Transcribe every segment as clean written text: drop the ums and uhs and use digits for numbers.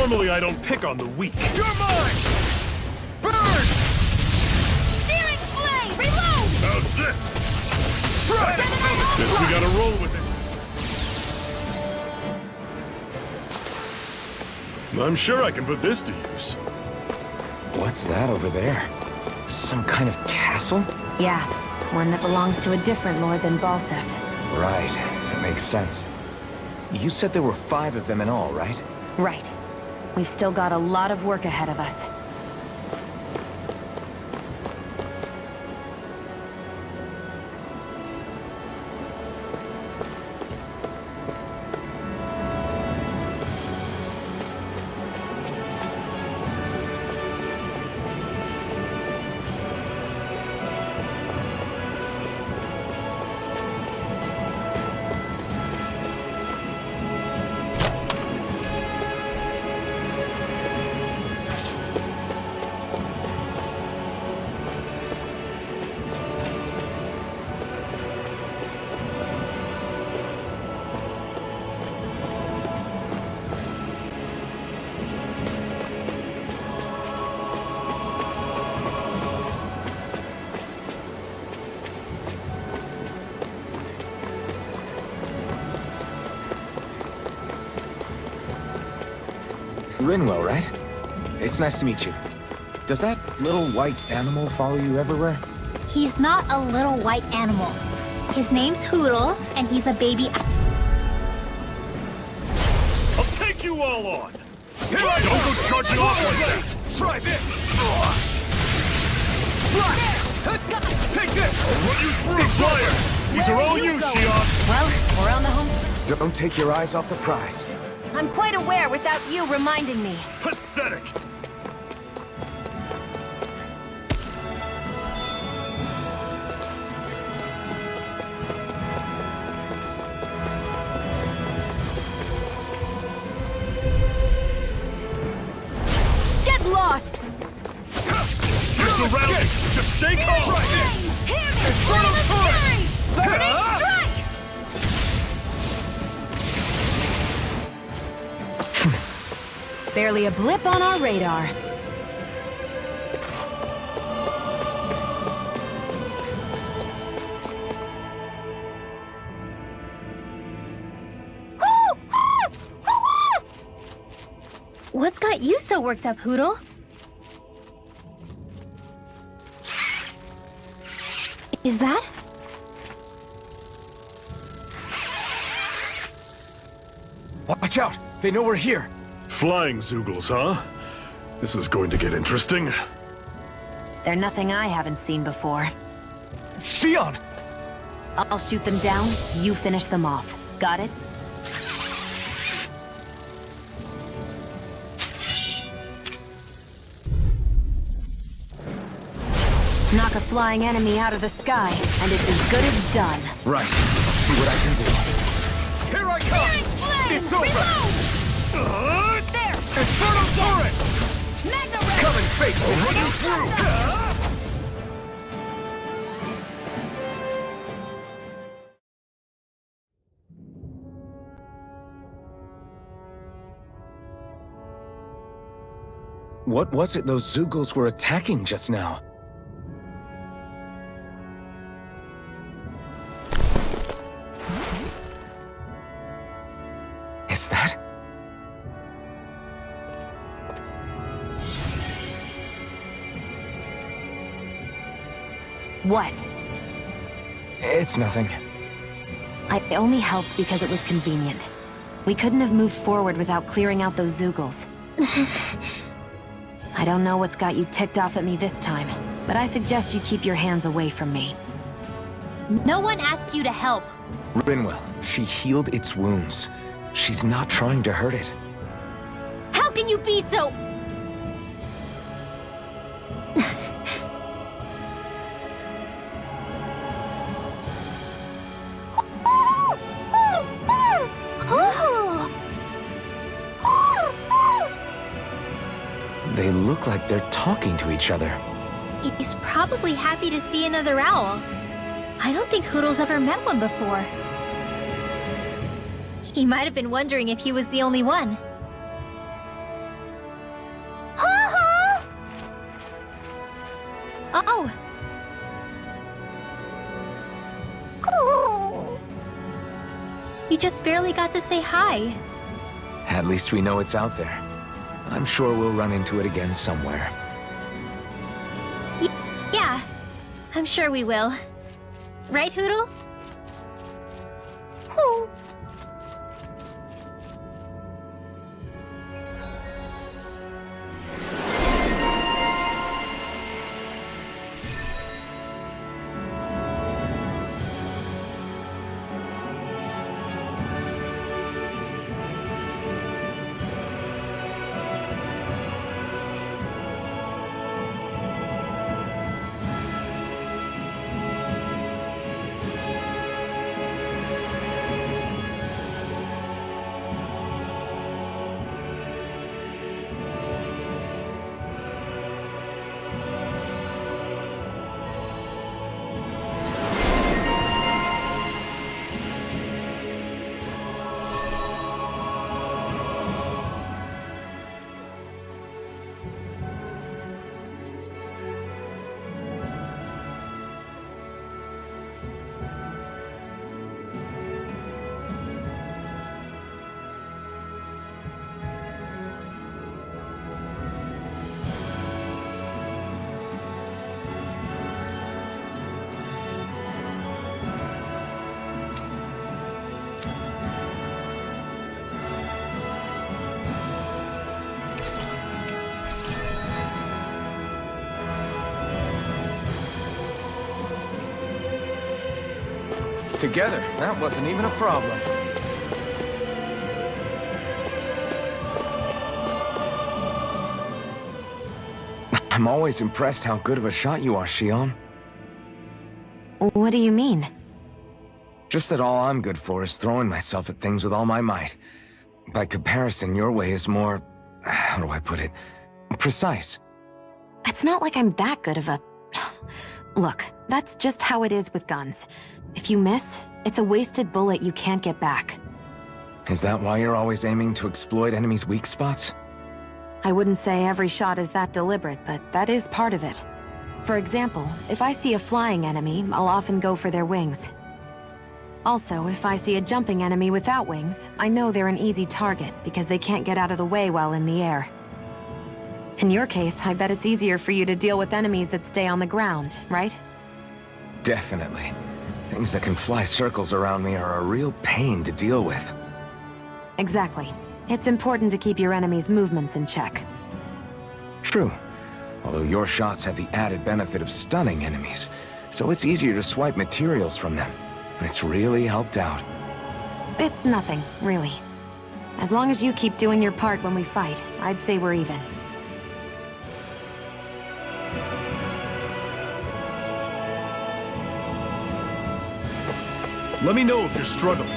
Normally I don't pick on the weak. You're mine! Burn! Searing flame! Reload! How's this? Strike! Guess we gotta roll with it. I'm sure I can put this to use. What's that over there? Some kind of castle? Yeah, one that belongs to a different lord than Balsef. Right, that makes sense. You said there were 5 of them in all, right? Right. We've still got a lot of work ahead of us. Rinwell, right? It's nice to meet you. Does that little white animal follow you everywhere? He's not a little white animal. His name's Hootle, and he's a baby. I'll take you all on! Don't go charging off like that! Try this! Strike! Take this! I'll run you through, Flyer! These are all you, Shionne! Well, we're on the home. Don't take your eyes off the prize. I'm quite aware without you reminding me. Pathetic! Get lost! You're surrounded! Just stay calm! Barely a blip on our radar. What's got you so worked up, Hootle? Is that? Watch out! They know we're here! Flying Zeugles, huh? This is going to get interesting. They're nothing I haven't seen before. Shionne! I'll shoot them down, you finish them off. Got it? Knock a flying enemy out of the sky, and it's as good as done. Right. See what I can do. Here I come! It's over! There! Infernal Torrent! Magna Ray! Come and face me! Run you through! What was it those Zeugles were attacking just now? Is that? What? It's nothing. I only helped because it was convenient. We couldn't have moved forward without clearing out those Zeugles. I don't know what's got you ticked off at me this time, but I suggest you keep your hands away from me. No one asked you to help. Rinwell, she healed its wounds. She's not trying to hurt it. How can you be so... They look like they're talking to each other. He's probably happy to see another owl. I don't think Hootle's ever met one before. He might have been wondering if he was the only one. just barely got to say hi. At least we know it's out there. I'm sure we'll run into it again somewhere. Yeah, I'm sure we will. Right, Hootle? Hoo. Together, that wasn't even a problem. I'm always impressed how good of a shot you are, Xion. What do you mean? Just that all I'm good for is throwing myself at things with all my might. By comparison, your way is more... how do I put it? Precise. It's not like I'm that good of a... Look, that's just how it is with guns. If you miss, it's a wasted bullet you can't get back. Is that why you're always aiming to exploit enemies' weak spots? I wouldn't say every shot is that deliberate, but that is part of it. For example, if I see a flying enemy, I'll often go for their wings. Also, if I see a jumping enemy without wings, I know they're an easy target because they can't get out of the way while in the air. In your case, I bet it's easier for you to deal with enemies that stay on the ground, right? Definitely. Things that can fly circles around me are a real pain to deal with. Exactly. It's important to keep your enemy's movements in check. True. Although your shots have the added benefit of stunning enemies, so it's easier to swipe materials from them. It's really helped out. It's nothing, really. As long as you keep doing your part when we fight, I'd say we're even. Let me know if you're struggling.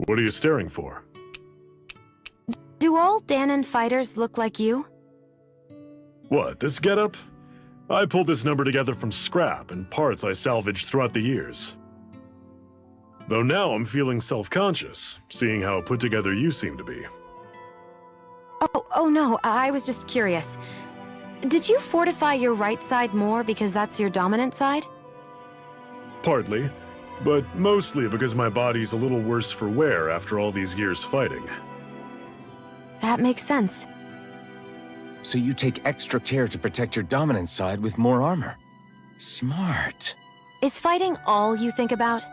What are you staring for? Do all Danon fighters look like you? What, this getup? I pulled this number together from scrap and parts I salvaged throughout the years. Though now I'm feeling self-conscious, seeing how put together you seem to be. Oh no, I was just curious. Did you fortify your right side more because that's your dominant side? Partly, but mostly because my body's a little worse for wear after all these years fighting. That makes sense. So you take extra care to protect your dominant side with more armor. Smart. Is fighting all you think about?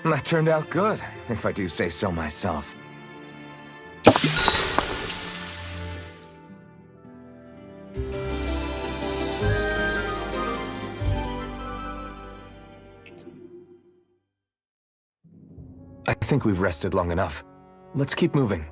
That turned out good, if I do say so myself. I think we've rested long enough. Let's keep moving.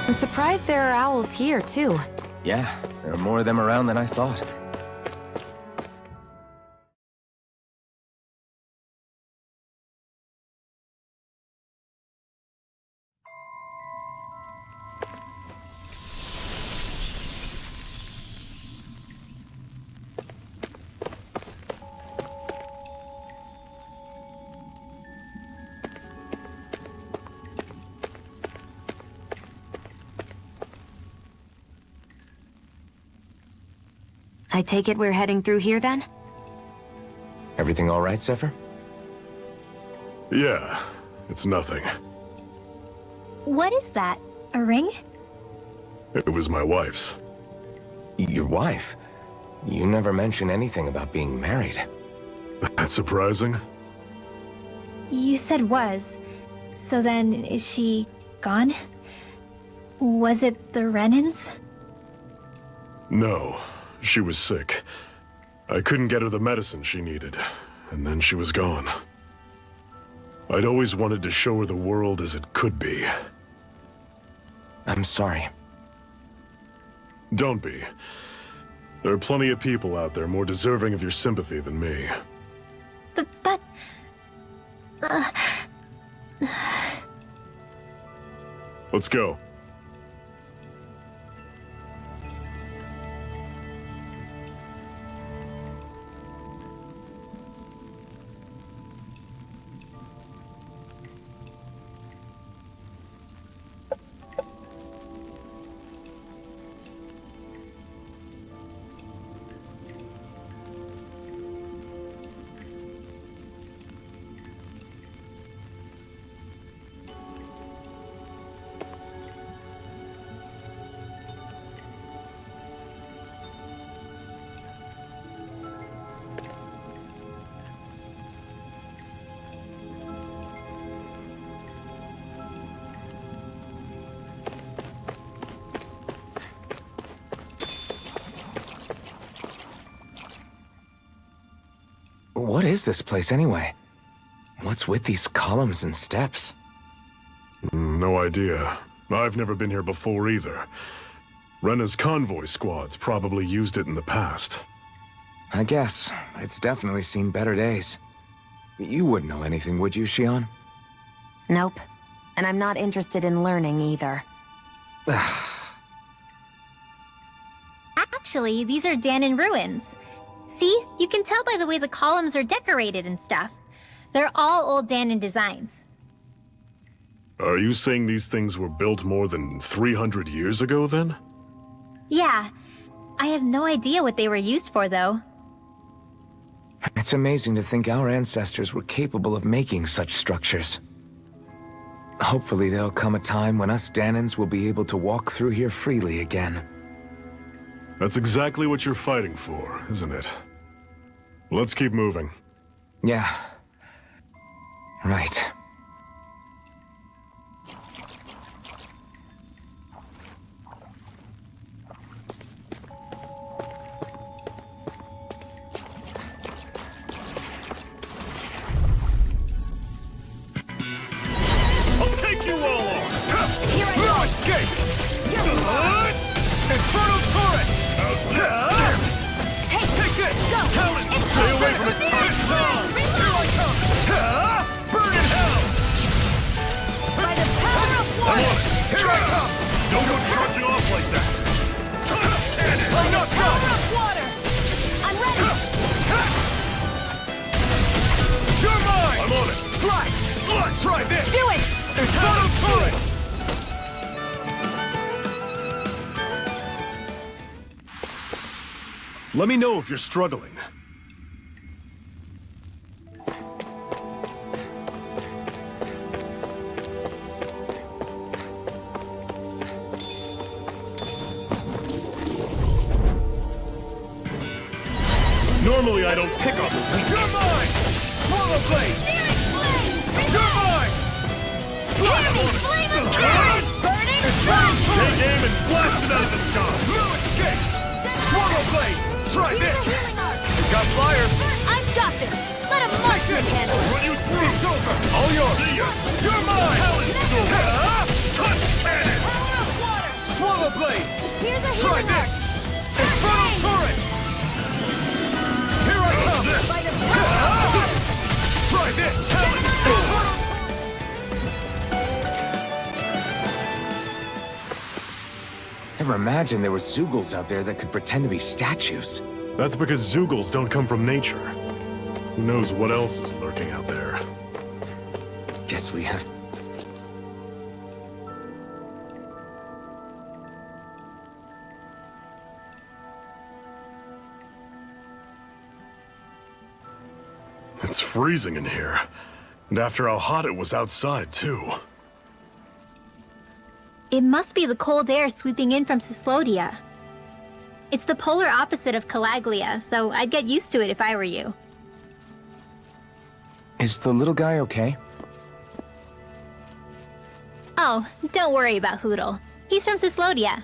I'm surprised there are owls here, too. Yeah, there are more of them around than I thought. I take it we're heading through here, then? Everything all right, Zephyr? Yeah, it's nothing. What is that? A ring? It was my wife's. Your wife? You never mention anything about being married. That's surprising? You said was. So then, is she gone? Was it the Renans? No, She was sick. I couldn't get her the medicine she needed, and then she was gone. I'd always wanted to show her the world as it could be. I'm sorry. Don't be. There are plenty of people out there more deserving of your sympathy than me. But Let's go. What is this place anyway? What's with these columns and steps? No idea. I've never been here before either. Rena's convoy squads probably used it in the past. I guess. It's definitely seen better days. You wouldn't know anything, would you, Shion? Nope. And I'm not interested in learning either. actually, these are Dahnan ruins. See? You can tell by the way the columns are decorated and stuff. They're all old Dahnan designs. Are you saying these things were built more than 300 years ago, then? Yeah. I have no idea what they were used for, though. It's amazing to think our ancestors were capable of making such structures. Hopefully there'll come a time when us Dahnans will be able to walk through here freely again. That's exactly what you're fighting for, isn't it? Let's keep moving. Yeah. Right. I'll take you all on! Here I go! Escape! Inferno turret! Take this! Go! Talon! It's Stay over! away from its Zero target! flame! Here I come! Burn in hell! By the power of I'm water! on it! Here I come! Don't go charging off like that! I'm not Power done! of water! I'm ready! You're mine! I'm on it! Slide! Slide! Try this! Do it! Inferno turret! Let me know if you're struggling. Normally I don't pick on the weak. You're mine! Swallow blade! Searing flame! You're mine! Slide! Flame of fury! Burning Inferno flame! Take turret! aim and blast it out of the sky! No escape! Swallow blade! Try Use this! the healing arc! Got flyers! I've got this! Let a monster handle it! Run you through! It's over! All yours! See ya! You're mine! Talon sword! Touch cannon! Power of water! Swallow blade! Here's a Try healing this! arc! Inferno turret! Here I come! By the power of water! Try this! Talon! Never imagined there were Zeugles out there that could pretend to be statues. That's because Zeugles don't come from nature. Who knows what else is lurking out there? Guess we have... It's freezing in here. And after how hot it was outside, too. It must be the cold air sweeping in from Cyslodia. It's the polar opposite of Calaglia, so I'd get used to it if I were you. Is the little guy okay? Oh, don't worry about Hootle. He's from Cyslodia.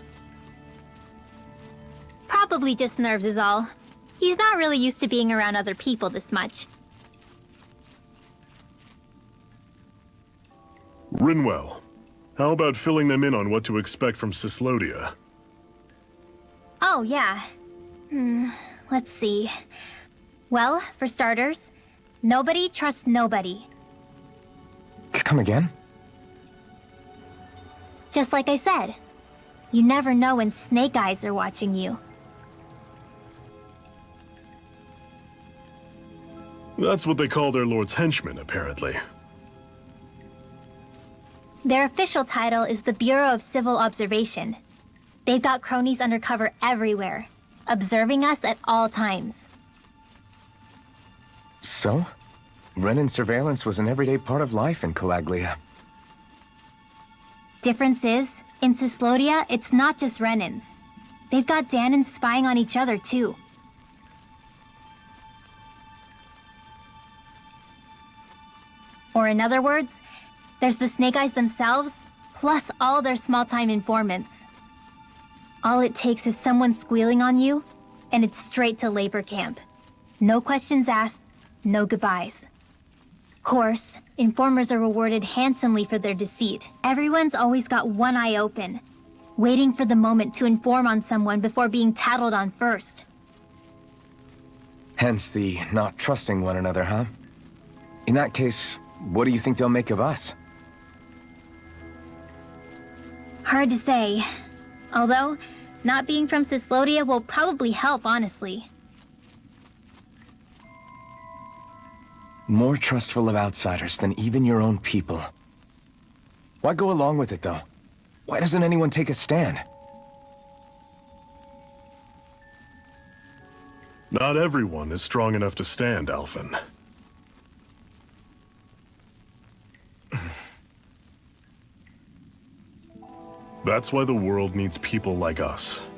Probably just nerves is all. He's not really used to being around other people this much. Rinwell, how about filling them in on what to expect from Cyslodia? Oh, yeah. Let's see. Well, for starters, nobody trusts nobody. Come again? Just like I said. You never know when Snake Eyes are watching you. That's what they call their lord's henchmen, apparently. Their official title is the Bureau of Civil Observation. They've got cronies undercover everywhere, observing us at all times. So? Renan surveillance was an everyday part of life in Calaglia. Difference is, in Cyslodia, it's not just Renans. They've got Danans spying on each other, too. Or in other words, there's the Snake Eyes themselves, plus all their small-time informants. All it takes is someone squealing on you, and it's straight to labor camp. No questions asked, no goodbyes. Of course, informers are rewarded handsomely for their deceit. Everyone's always got one eye open, waiting for the moment to inform on someone before being tattled on first. Hence the not trusting one another, huh? In that case, what do you think they'll make of us? Hard to say. Although, not being from Cyslodia will probably help, honestly. More trustful of outsiders than even your own people. Why go along with it, though? Why doesn't anyone take a stand? Not everyone is strong enough to stand, Alphen. That's why the world needs people like us.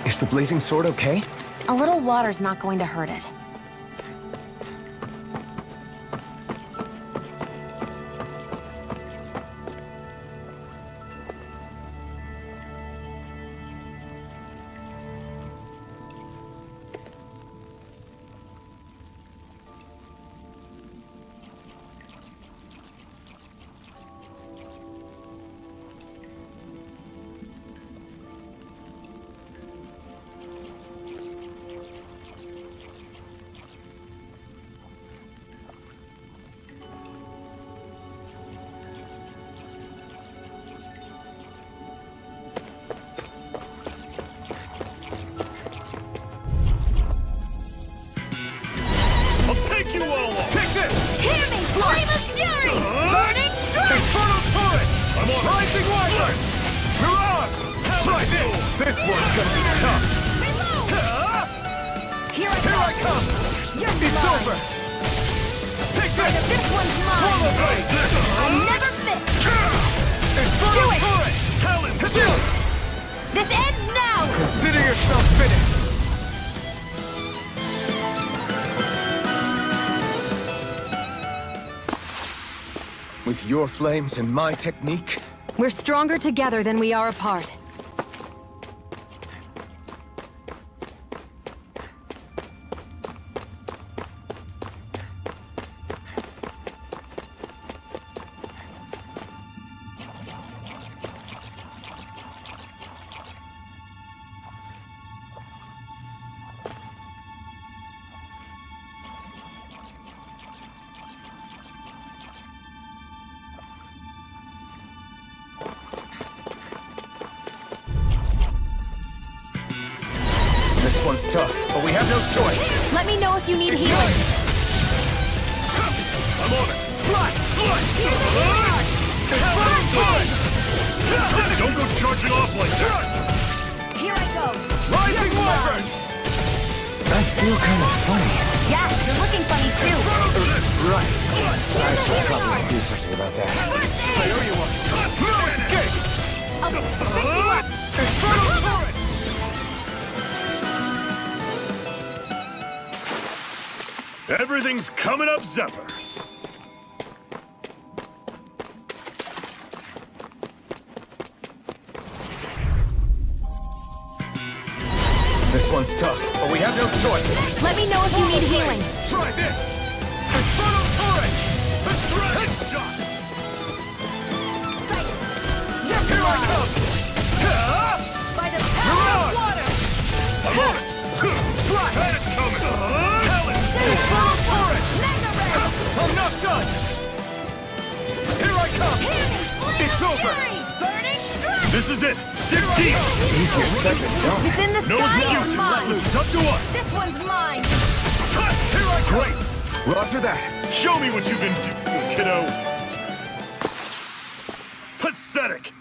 Is the blazing sword okay? A little water's not going to hurt it. I'll take you all on! Take this! Hear me, Flame of Fury! Burning Strike! Infernal Torrent! I'm on Rising Wyvern! Mirage! Try this! This one's gonna be tough! Here I Here I come! You're It's mine. over! Take this! This one's mine. Swallow Blade! I'll never miss. Infernal Do it! Torrent! Talon! Shield! This ends now. Consider yourself finished! With your flames and my technique? We're stronger together than we are apart. This one's tough, but we have no choice. Let me know if you need healing. I'm on it! Slash! Don't go charging off like that! Here I go. Rising Wyvern! I feel kind of funny. Yeah, you're looking funny too. Right. I should probably do something about that. I know you want. No escape! Infernal Torrent! Everything's coming up, Zephyr. This one's tough, but we have no choice. Let me know if you need healing. Try this! Infernal Torrent! Headshot! Here I come! By the power of water. I'm on it! Slash! Had it coming! Tell it! Infernal Torrent! I'm not done! Here I come! It's over! Burning strike. This is it. Dig deep. Easier said than done. It's in the No sky or excuses. mine. This is up to us. This one's mine. Here I come! Great. Roger that. Show me what you've been doing, kiddo. Pathetic.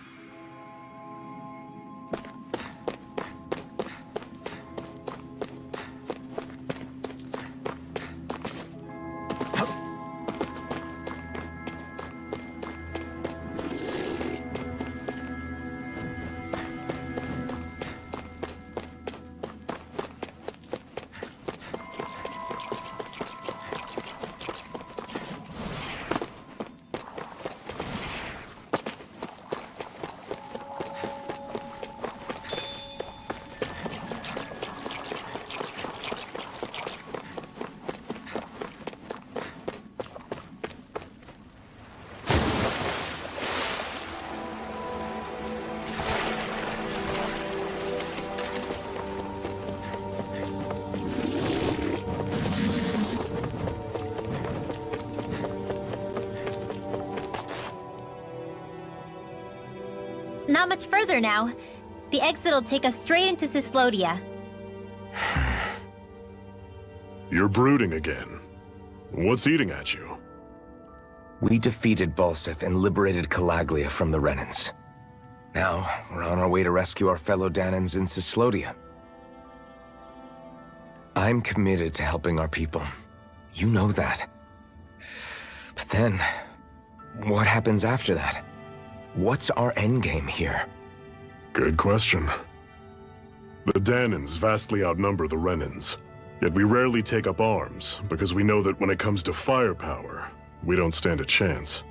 Not much further now. The exit'll take us straight into Cyslodia. You're brooding again. What's eating at you? We defeated Balseth and liberated Calaglia from the Renans. Now, we're on our way to rescue our fellow Danans in Cyslodia. I'm committed to helping our people. You know that. But then, what happens after that? What's our endgame here? Good question. The Danans vastly outnumber the Renans, yet we rarely take up arms because we know that when it comes to firepower, we don't stand a chance.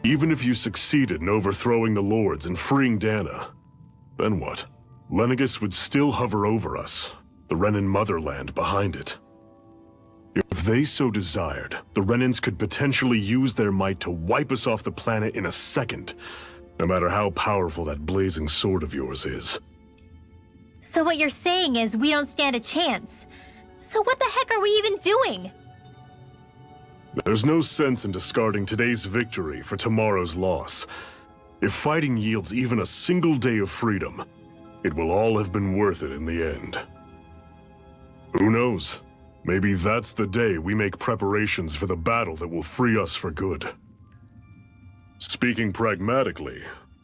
Even if you succeeded in overthrowing the Lords and freeing Dana, then what? Lenegis would still hover over us, the Renan motherland behind it. If they so desired, the Renans could potentially use their might to wipe us off the planet in a second, no matter how powerful that blazing sword of yours is. So what you're saying is we don't stand a chance. So what the heck are we even doing? There's no sense in discarding today's victory for tomorrow's loss. If fighting yields even a single day of freedom, it will all have been worth it in the end. Who knows? Maybe that's the day we make preparations for the battle that will free us for good. Speaking pragmatically,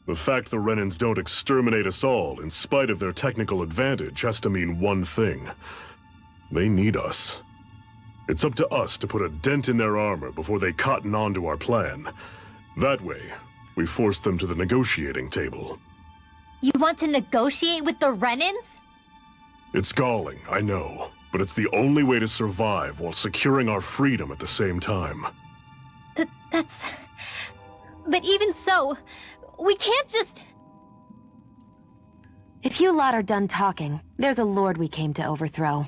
the fact the Renans don't exterminate us all in spite of their technical advantage has to mean one thing. They need us. It's up to us to put a dent in their armor before they cotton on to our plan. That way, we force them to the negotiating table. You want to negotiate with the Renans? It's galling, I know, but it's the only way to survive while securing our freedom at the same time. That's... But even so, we can't just... If you lot are done talking, there's a lord we came to overthrow.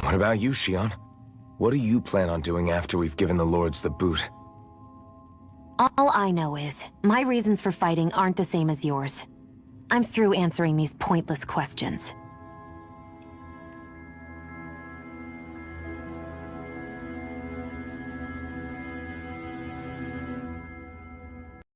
What about you, Shionne? What do you plan on doing after we've given the Lords the boot? All I know is, my reasons for fighting aren't the same as yours. I'm through answering these pointless questions.